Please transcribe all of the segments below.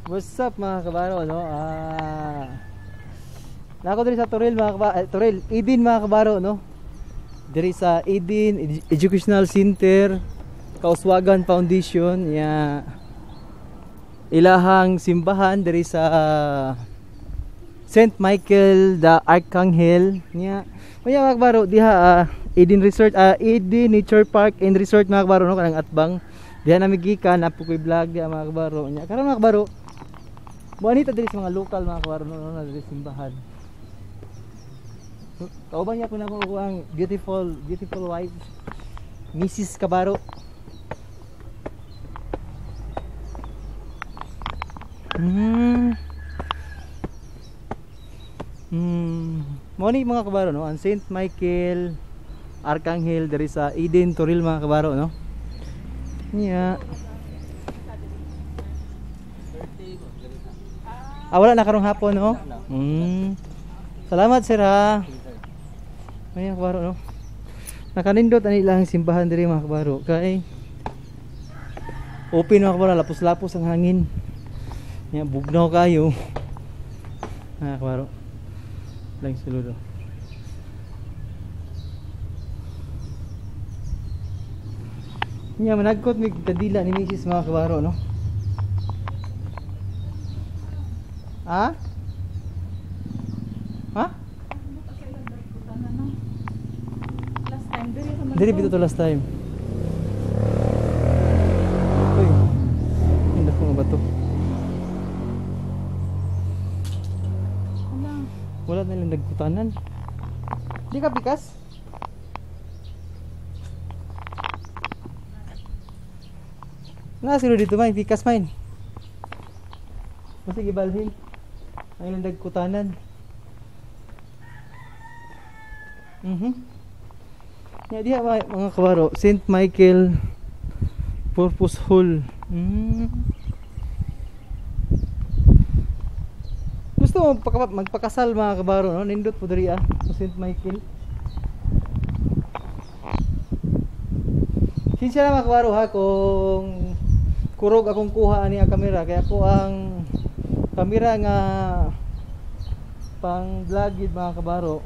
What's up mga kabaro, no? Nako diri sa Toril mga kabaro, Toril, Eden mga kabaro, no? Diri sa Eden Educational Center, Kauswagan Foundation, ya ilahang simbahan diri sa Saint Michael the Archangel niya. Maya mga kabaro, diha Eden Resort, Eden Nature Park and Resort mga kabaro, no? Kanang atbang. Diha namin gikan, napukoy vlog diha mga kabaro niya. Karon mga kabaro, buanita diri sa mga lokal mga kabaro, no, diri simbahan. Kauban niya ko na ko ang beautiful wife, Mrs. Kabaro. Mo ni mga kabaro, no, ang Saint Michael Archangel diri sa Eden Toril mga kabaro, no. Nya. Wala na karong hapon, no? Salamat sir ha. May kabaro, no? Nakanindot ani lang simbahan diri mga kabaro. Kay open mga kabaro, lapos-lapos ang hangin. Nya bugnaw kayo. Mga kabaro. Lang sulod. Nya managkot mig kadila ni Mrs. mga kabaro, no? Ha? Ha? Last time, Diri bito to last time. Uy. Hindi ko nga ba to? Wala na lang nagkutanan. Di ka pikas? Sino dito may pikas main? Masig ibalhin. Ay lang nagkutanan. Ya diha mga kabaro, Saint Michael Purpose Hall. Gusto mo magpakasal mga kabaro, no? Nindot po diri sa Saint Michael. Sinsya na mga kabaro ha, kung kurog akong kuha ani ang kamera, kaya ko ang kamera nga pang vlogid mga kabaro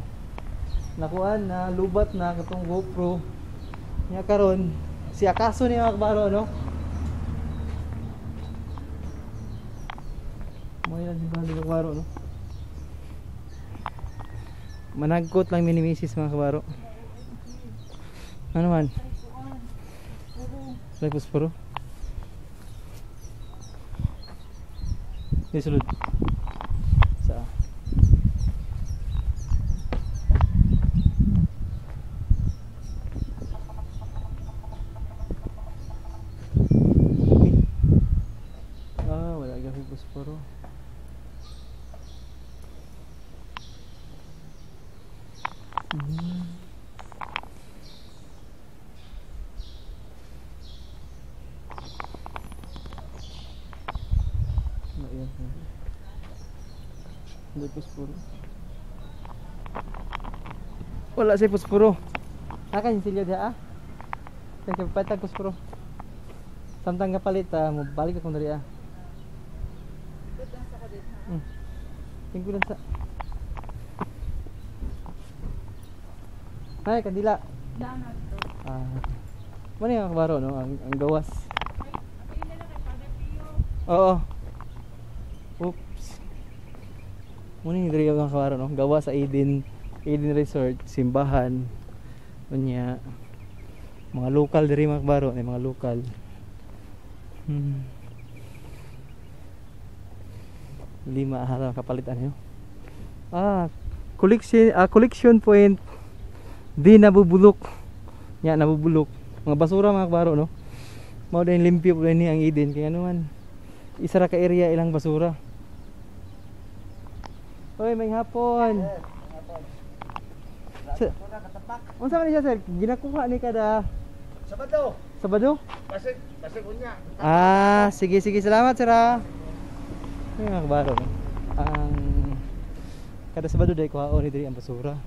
nakuan na lubat na katong GoPro nya karon si akaso ni mga kabaro, no? Mo yan si mga kabaro, no? Managkot lang mini misis mga kabaro. Ano man? Lepos puro. Ini sulud. Sa. Wala gabi posporo. Posporo. Wala si posporo. Akan silya dia Kaya patag posporo. Samtang kapalit mo balik akong dari Tinggulan sa. Hay kandila. Daan na ito. Mana yang kabaro, no? Ang gawas. Oo. Oops. Muna diri ang kabaro, no? Gawa sa Eden Resort, simbahan. Unya mga lokal diri mga kabaro, ay mga lokal. Lima harap kapalitan nyo. Collection point di nabubulok. Nya nabubulok. Mga basura mga kabaro, no? Mao din limpyo po ni ang Eden kaya naman isa ra ka area ilang basura. Oy, may hapon. Unsa man siya sir? Ginakuha ni kada Sabado? Basig unya. Sige salamat sir. Ay mga kabaro, no? Ang kada Sabado day kuhaon ni diri ang basura.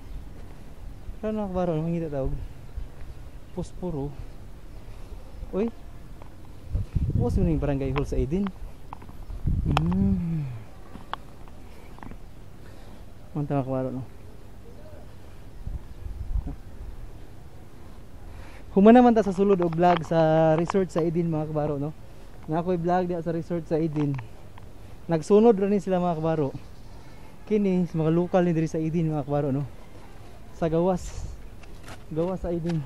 Pero mga kabaro, mangita tawag posporo. Uy, was mo yung barangay hall sa Eden. Hmm. Mantap mga kabaro no. Human naman ta sa sulod og vlog sa resort sa Eden mga kabaro no. Na ako'y vlog diha sa resort sa Eden. Nagsunod ra ni sila mga kabaro. Kini sa mga lokal ni diri sa Eden mga kabaro no. Sa gawas. Gawas sa Eden.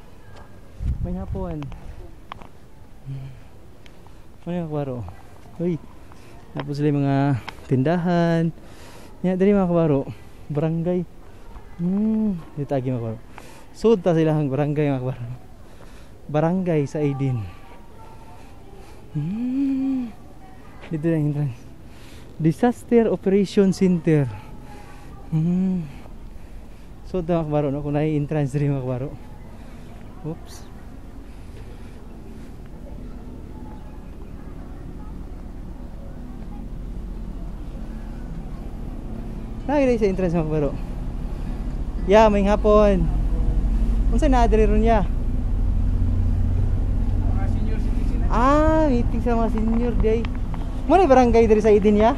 May hapon. Mga kabaro. Uy. Tapos sila mga tindahan. Nya diri mga kabaro. Barangay. Dito agi mga kabaro. Sud ta sila ang barangay mga kabaro. Barangay sa Eden. Dito na entrance. Disaster Operation Center. So ito mga kabaro no? Kung na-entrance rin mga kabaro. Oops. Nakikita sa entrance mga kabaro. Yeah, may hapon. Kung saan na-adre ron niya? Meeting sa mga senior day. Muna barangay dari sa Eden ya?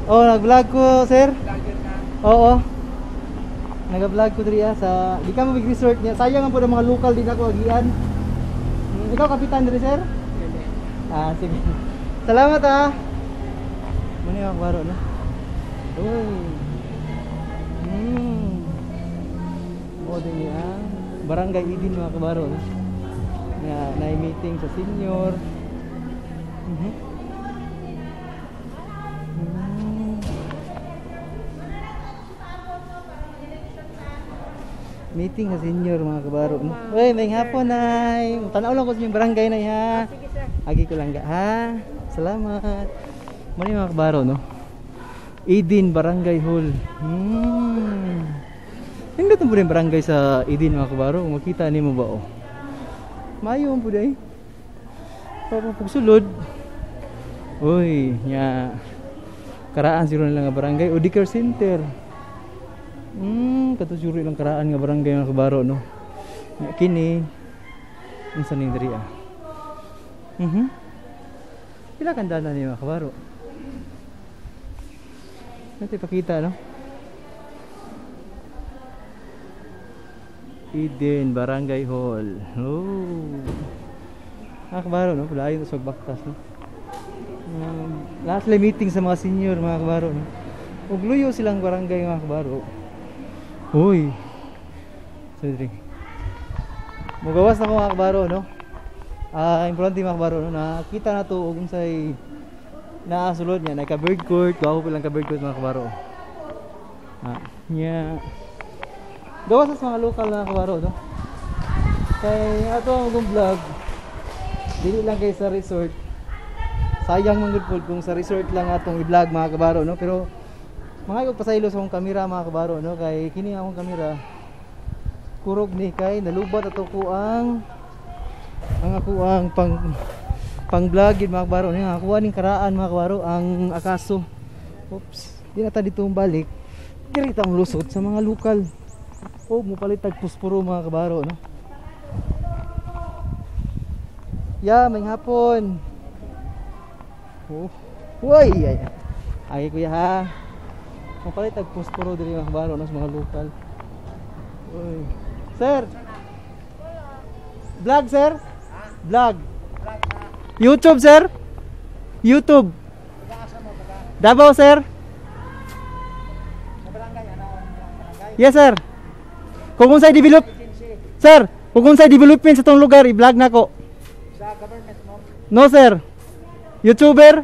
Oh, nag-vlog ko, sir. Oo. Nag-vlog ko diri sa di ka mo big resort niya. Sayang ang po mga lokal din ako agian. Ikaw kapitan diri, sir? Sige. Salamat Muna yung baro no. Oh, din niya. Barangay Eden mga kabaro no? Na meeting sa senior. Meeting sa senior mga kabaro no? Uy, may hapon nay. Tanaw lang ko sa inyong barangay nay ha. Agi ko lang ha. Salamat. Muna mga kabaro no? Eden Barangay Hall. Hindi ito po rin barangay sa Eden mga kabaro. Makita ni mo ba mayo po day. Pagsulod. Uy, nya. Karaan siro na lang nga barangay. O Dicare Center. Katusuri lang karaan nga barangay mga kabaro no. Kini. Unsa ning diri Pila kan dana ni mga kabaro. Natin pakita no. Eden Barangay Hall. Mga kabaro no, pala yun sa baktas no. Last meeting sa mga senior mga kabaro no. Ug luyo silang barangay mga kabaro. Hoy. Sorry. Mugawas na ko mga kabaro no. Importante mga kabaro no, nakita na to ug unsay naasulod niya, naka bird court, ako pa lang ka bird court mga kabaro. Gawas sa mga lokal na kabaro no. Kay ato ang vlog dili lang kay sa resort. Sayang man gud kung sa resort lang atong i-vlog mga kabaro no, pero mga pasaylo sa akong kamera mga kabaro no, kay kini akong kamera kurog ni kay nalubat ato ko ang ako ang pang vlog gid mga kabaro ni kuha ning karaan mga kabaro ang akaso. Oops, di na ta dito balik. Diri ta lusot sa mga lokal. Mo palit tag puspuro mga kabaro no. May hapon. Uy, ay kuya ha. Mo palit tag puspuro diri mga kabaro no sa mga lokal. Uy. Sir. Vlog sir? Vlog. YouTube sir? YouTube. Davao sir? Yes sir. Kung unsay develop, sir, kung unsay development sa tong lugar, i-vlog na ko. Sa government mo? No sir. YouTuber?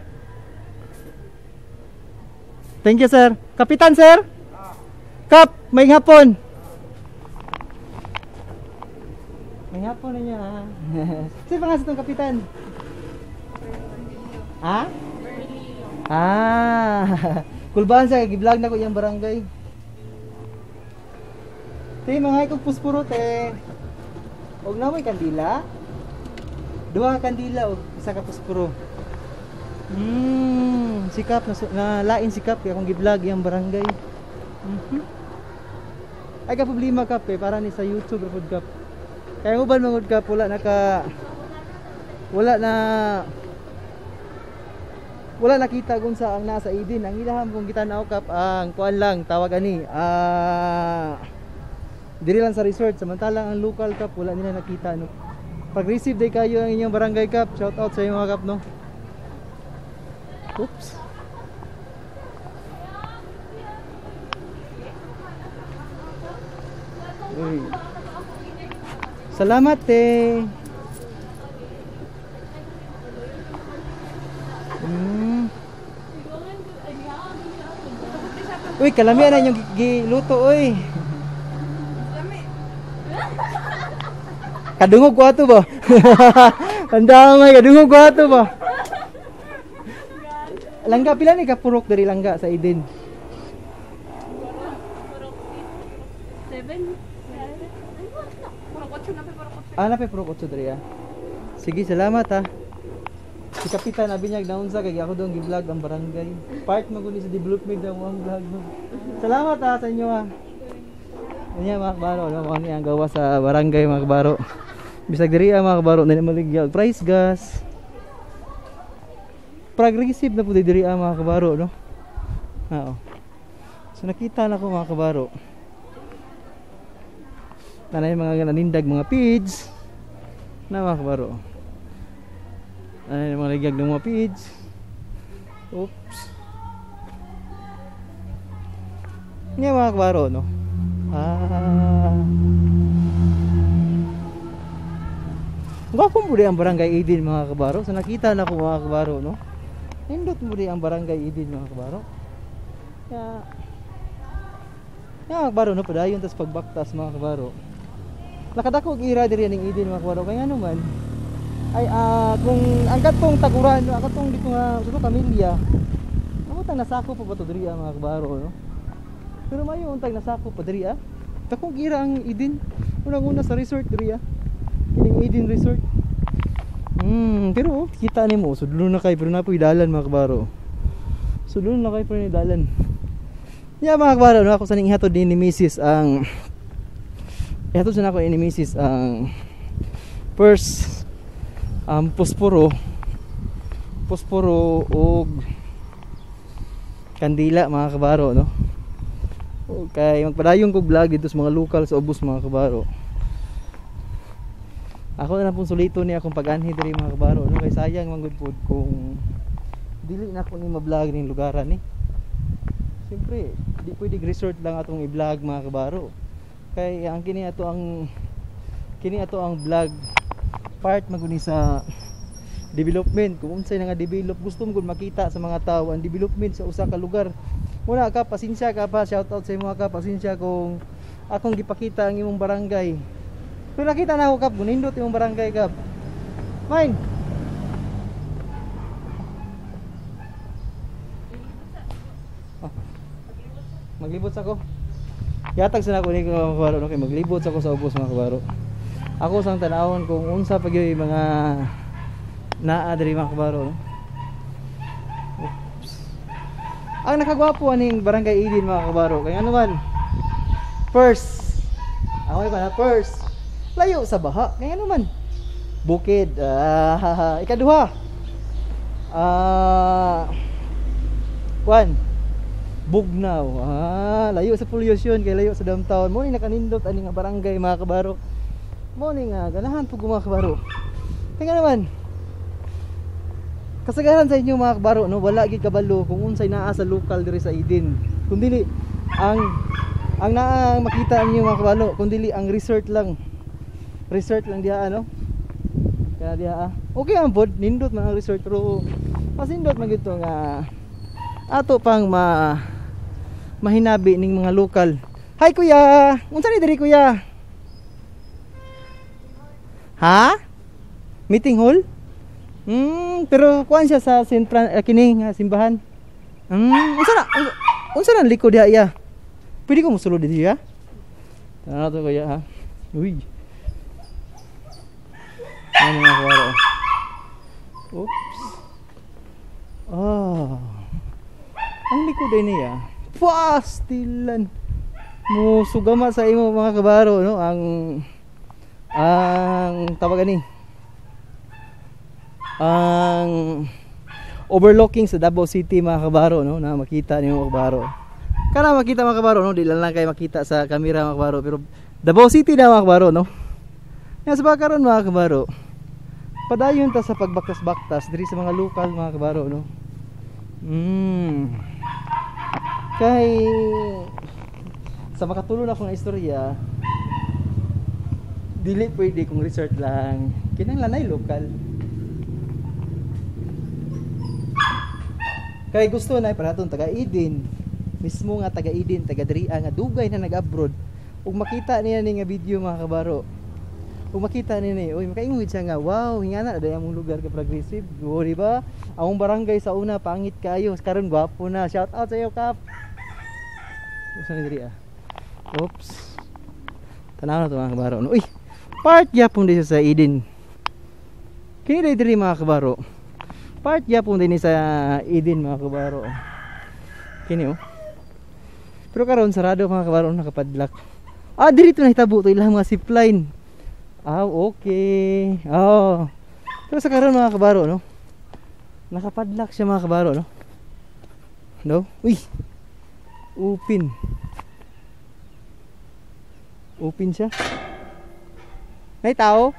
Thank you sir. Kapitan sir? Kap, may hapon. May hapon na niya ha. Sino pa nga sa tong kapitan? Ha? Kulbahan siya, i-vlog na ko yung barangay. Te, mga ikong puspuro te. Og na may kandila. Duha ka kandila og isa ka puspuro. Sikap na lain sikap kaya akong gi-vlog yang barangay. Ay ka problema kap para ni sa YouTube ra pod kap. Kaya uban mangud kap wala na wala nakita kung sa ang nasa Eden. Ang ilaham kung kita na kap ang kuan lang tawag ani diri lang sa resort, samantalang ang local kap wala nila nakita no. Pag receive day kayo ang inyong barangay kap, shout out sa inyo mga kap no. Oops. Uy. Salamat eh. Uy, kalamian na yung giluto, uy. Kadungog ko ato ba? Tandamay, kadungog ko ato ba? Langga, pila ni kapurok dari langga sa Eden? 7. Purok 8 na pa, purok 8. Ah, napay purok 8 dari ah. Sige, salamat ha. Si Kapitan Abinyag naunsa kay ako doon gi-vlog ang barangay. Part mo guni sa development ng ang vlog mo. Salamat ha sa inyo ha. Anya mga kabaro, no mo ang gawa sa barangay mga kabaro. Bisag diri mga kabaro na maligyaw. Price gas. Progressive na pud diri mga kabaro no. Oo. So nakita na ko mga kabaro. Nanay mga nanindag mga pids na mga kabaro. Ay, mga ligyag ng mga pids. Oops. Nga mga kabaro, no? Gwapong muli ang barangay Eden mga kabaro. So nakita na ko mga kabaro, no? Nindot muli ang barangay Eden mga kabaro. Kaya mga kabaro, no? Padayon tas pagbaktas mga kabaro. Nakadakog ira diri ning Eden mga kabaro. Kaya ano man ay kung ang katong taguran ang katong dito nga sa pamilya namutang nasako pa ba to diri mga kabaro no, pero mayo untag nasako pa diri takong gira ang Eden unang-una sa resort diri kining Eden Resort. Pero kita nimo sudlo na kay pero napoy dalan mga kabaro, sudlo na kay pero ni dalan mga kabaro no. Ako sa ning ihatod ni Mrs. ang ihatod sa nako ni Mrs. ang first posporo og kandila mga kabaro no. Okay, magpadayon kog vlog dito sa mga local sa ubos mga kabaro. Ako na pong sulito ni akong pag-anhi diri mga kabaro no, kay sayang man gud pud kung dili na ko ni ma-vlog ning lugaran ni. Siyempre, di pwede resort lang atong i-vlog mga kabaro. Kay ang kini ato ang vlog part maguni sa development kung unsay nga develop gusto mo makita sa mga tao ang development sa usa ka lugar. Muna ka pasensya ka pa, shout out sa imo ka, pasensya kung akong gipakita ang imong barangay. Pero nakita na ako kap, gunindot imong barangay kap. Mine. Maglibot ako. Yatag sa nako ni mga kabaro no, kay maglibot ako sa ubos mga kabaro. Ako sang tanawon kung unsa pa gyud mga naa diri mga kabaro no? Oops. Ang nakagwapo aning barangay Eden mga kabaro kay ano man first ako na first layo sa baha kay ano man bukid ikaduha kwan bugnaw layo sa pollution kay layo sa downtown mo ni nakanindot aning barangay mga kabaro. Morning ganahan po mga kabaro. Kaya naman kasagaran sa inyo mga kabaro no, wala gid kabalo kung unsay naa sa local diri sa Eden. Kung dili ang naa makita ninyo mga kabalo, kung dili ang resort lang diha no. Kaya diha okay ang pod nindot man ang resort pero masindot man gito nga ato pang mahinabi ning mga local. Hi kuya, unsa ni diri kuya? Ha? Meeting hall? Pero kuan siya sa St. Kining simbahan. Unsa na likod diha iya? Pwede ko mosulod diha? Ano to kuya ha? Uy. Ano nga kuwaro? Oops. Ang likod ay niya. Pastilan. Mo sugama sa imo mga kabaro no, ang tawag ani overlooking sa Davao City mga kabaro, no, na makita niyo mga kabaro. Kana makita mga kabaro, no, di lang kay makita sa camera mga kabaro, pero Davao City na mga kabaro, no. Nga sa karon mga kabaro, padayon ta sa pagbaktas-baktas diri sa mga lokal mga kabaro, no. Kay sa makatulong akong istorya, dili pwede kung resort lang, kinahanglan ay lokal. Kay gusto na para aton taga Eden, mismo nga taga Eden, taga Dria nga dugay na nag-abroad, ug makita niya ni nga video mga kabaro, ug makita niya ni, oy makaingon siya nga, wow, hingana day among lugar ka progressive, o di ba? Among barangay sa una pangit kayo, karon gwapo na. Shout out sa iyo, Kap. Usa ni Dria. Oops. Tanaw na to mga kabaro, no. Uy, part yapon din sa Eden. Kini diri mga kabaro. Part yapon din sa Eden mga kabaro. Kini oh. Pero karon sarado mga kabaro, nakapadlock. Ah, diri to nahitabo to ilang mga zipline. Ah, okay. Oh. Pero sa karon mga kabaro, no. Nakapadlock siya mga kabaro, no. No? Uy. Open. Open siya. May tao.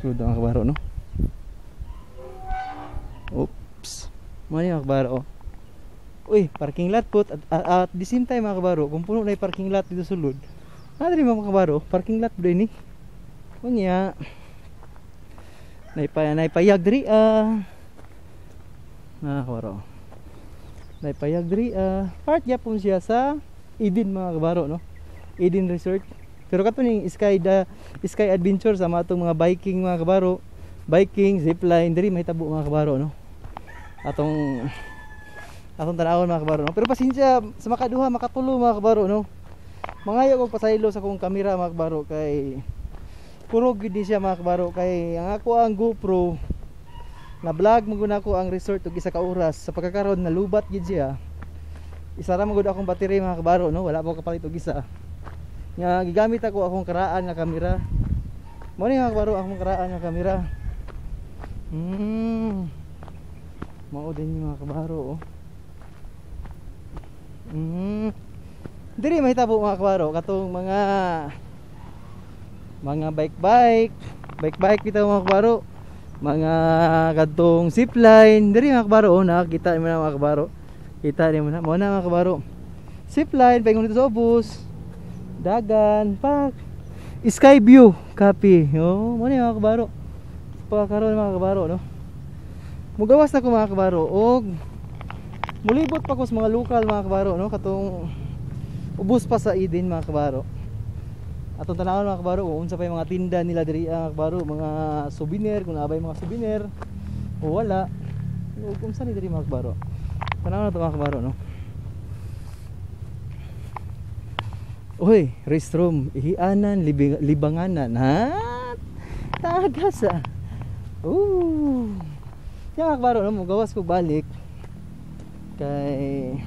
Sudo mga kabaro, no. Oops. Mali mga kabaro. Uy, parking lot po. At the same time mga kabaro, kung puno na yung parking lot dito sulod, nadali mga kabaro, parking lot ba ini? Kunya naipayag diri kabaro. Naipayag diri part yapon siya sa Eden mga kabaro, no. Eden Resort. Pero kato ning Sky Adventure sa matong mga biking mga kabaro, biking, zipline diri mahitabo mga kabaro, no. Atong tanawon mga kabaro, no. Pero pasensya sa makaduha makatulo mga kabaro, no. Mangayo kog pasaylo sa akong kamera mga kabaro, kay puro gid ni siya mga kabaro, kay ang ako ang GoPro na vlog maguna ko ang resort og isa ka oras, sa pagkakaroon na lubat gid siya. Isa ra magud akong battery mga kabaro, no. Wala pa ko kapalit og isa. Nga gigamit ako akong karaan nga kamera. Mo ni mga kabaro akong karaan nga kamera. Mao din yung mga kabaro, oh. Diri mahitabo mga kabaro katong mga bike bitaw mga kabaro, mga kadtong zipline diri mga kabaro, oh. Nakakita mo na mga kabaro, kita ni mo na mga kabaro, zipline paingon dito sa ubos, dagan pak, sky view copy, oh. Mo ni mga kabaro pagkaroon mga kabaro, no. Mugawas na ko mga kabaro og mulibot pa ko sa mga lokal mga kabaro, no, katong ubos pa sa Eden mga kabaro. Atong tanawon mga kabaro kung unsa pa yung mga tinda nila diri mga kabaro, mga souvenir, kung naabay mga souvenir o wala, o kung saan diri mga kabaro. Tanawon na to mga kabaro, no. Uy, restroom, ihianan, libanganan, ha? Tagas ah. Yan mga kabaro, no, mugawas ko balik kay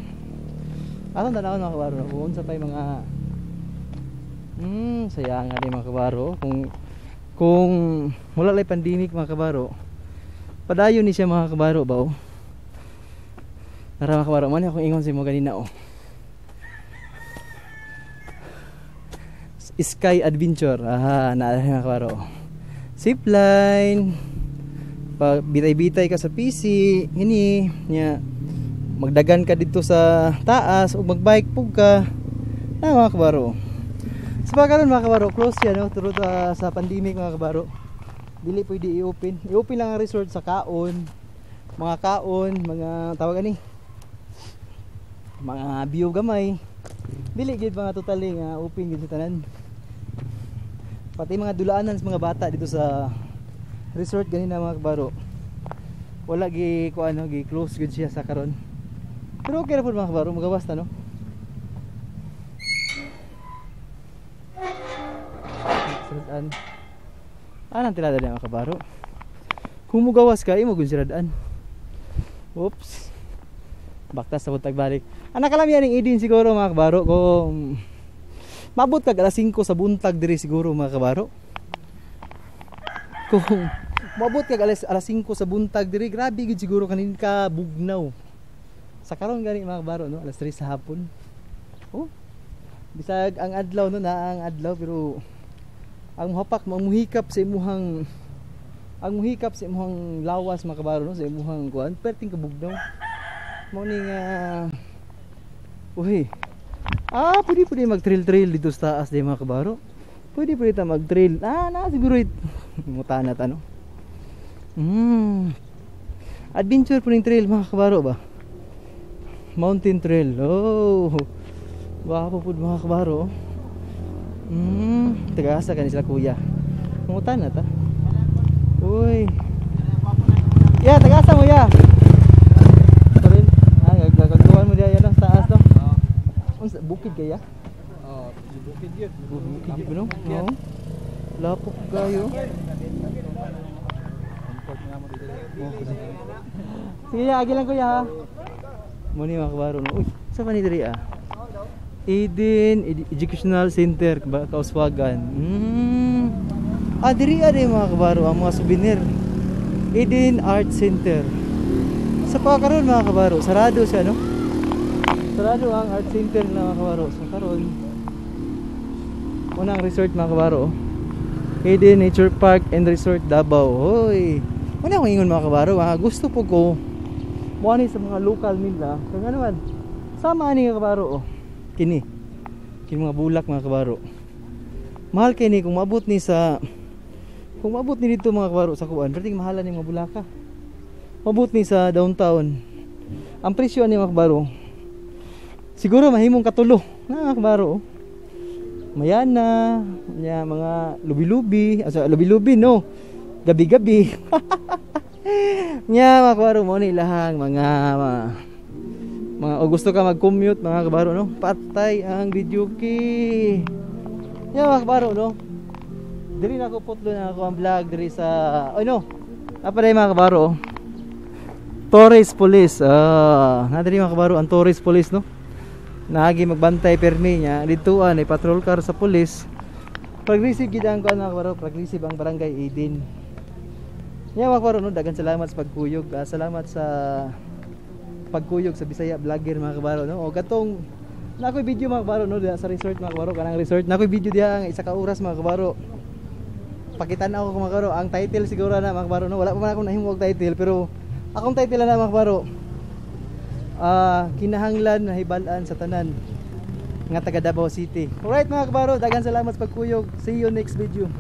atong tanawon mga kabaro, no, kung unsa pa yung mga saya nga rin mga kabaro, kung wala lay pandemic mga kabaro, padayon ni siya mga kabaro ba, oh. Tara mga kabaro, man akong ingon sa mo ganina, oh. Sky Adventure, naalala mga kabaro, zipline, pag bitay-bitay ka sa PC ngini nya, magdagan ka dito sa taas o magbike pug ka na mga kabaro. Sa pagkaroon mga kabaro, close yan, no, turo sa pandemic mga kabaro, dili pwede i-open lang ang resort sa kaon, mga tawag ani, mga view gamay, dili gid mga totally nga open gid sa tanan, pati mga dulaanan sa mga bata dito sa resort ganina mga kabaro, wala gi kuano gi close gid siya sa karon. Pero okay ra pud mga kabaro, magawas ta, no. Anong tilada na mga kabaro, kung mugawas ka imo gun siradaan. Oops, baktas sa buntag balik. Anak kalam yan ng Eden siguro mga kabaro, kung mabot kag alas 5 sa buntag diri siguro mga kabaro, Moabot kag alas 5 sa buntag diri, grabe gid siguro kanin ka bugnaw. Sa karon gani mga kabaro no, alas 3 sa hapon. Oh. Bisag ang adlaw no, na ang adlaw pero ang hapak mamuhikap sa imuhang lawas mga kabaro no, sa imuhang kuan perting kabugnaw. Mao ni nga pwede mag-trail dito sa taas di mga kabaro. Pwede ta mag-trail. Na siguro mutana ta no. Adventure po ng trail mga kabaro ba? Mountain trail. Oh. Baka po mga kabaro. Tagasa ka ni sila kuya. Mutana ta. Uy. Ya, tagasa mo ya. Trail. Gagawin mo diya yan sa taas no. Unsa bukid kaya? Bukid yun. Bukid yun no? Oo. Lapok kayo. Sige ya, agi lang kuya ha. Muni mga kabaro no. Uy, sa pa ni diri ah? Eden Educational Center Kauswagan. Diri mga kabaro ang mga souvenir. Eden Art Center. Sa pa karon mga kabaro, sarado siya no. Sarado ang art center na mga kabaro. Sa karon unang resort mga kabaro. Eden Nature Park and Resort Davao. Hoy. Una ko ingon mga kabaro, gusto po ko muani sa mga local nila. Kung ano man, sama ani nga kabaro oh. Kini mga bulak mga kabaro. Mahal kini kung maabot ni dito mga kabaro sa kuan, perting mahalan ni mga bulaka. Maabot ni sa downtown. Ang presyo ni mga kabaro siguro mahimong katulo na mga kabaro. Mayana, mga lubi-lubi, lubi-lubi no. Gabi-gabi. Mga kabaro mo ni ilahang mga o gusto ka mag-commute mga kabaro no. Patay ang video key. Mga kabaro no. Diri na ako putlo na ako ang vlog diri sa apa dai mga kabaro. Torres Police. Nadiri mga kabaro ang Torres Police no. Naagi magbantay permi niya dituan ay patrol car sa police. Pag-receive gid ang kuan mga kabaro, pag-receive ang barangay Eden. Mga kabaro no, dagan salamat sa pagkuyog. Salamat sa pagkuyog sa Bisaya vlogger mga kabaro no. O katong nakoy video mga kabaro no sa resort mga kabaro, kanang resort nakoy video diha ang isa ka oras mga kabaro. Pakitan ako mga kabaro, ang title siguro na mga kabaro no. Wala pa man akong nahimog title pero akong title na mga kabaro. Kinahanglan na hibalan sa tanan nga taga Davao City. Alright mga kabaro, dagan salamat sa pagkuyog. See you next video.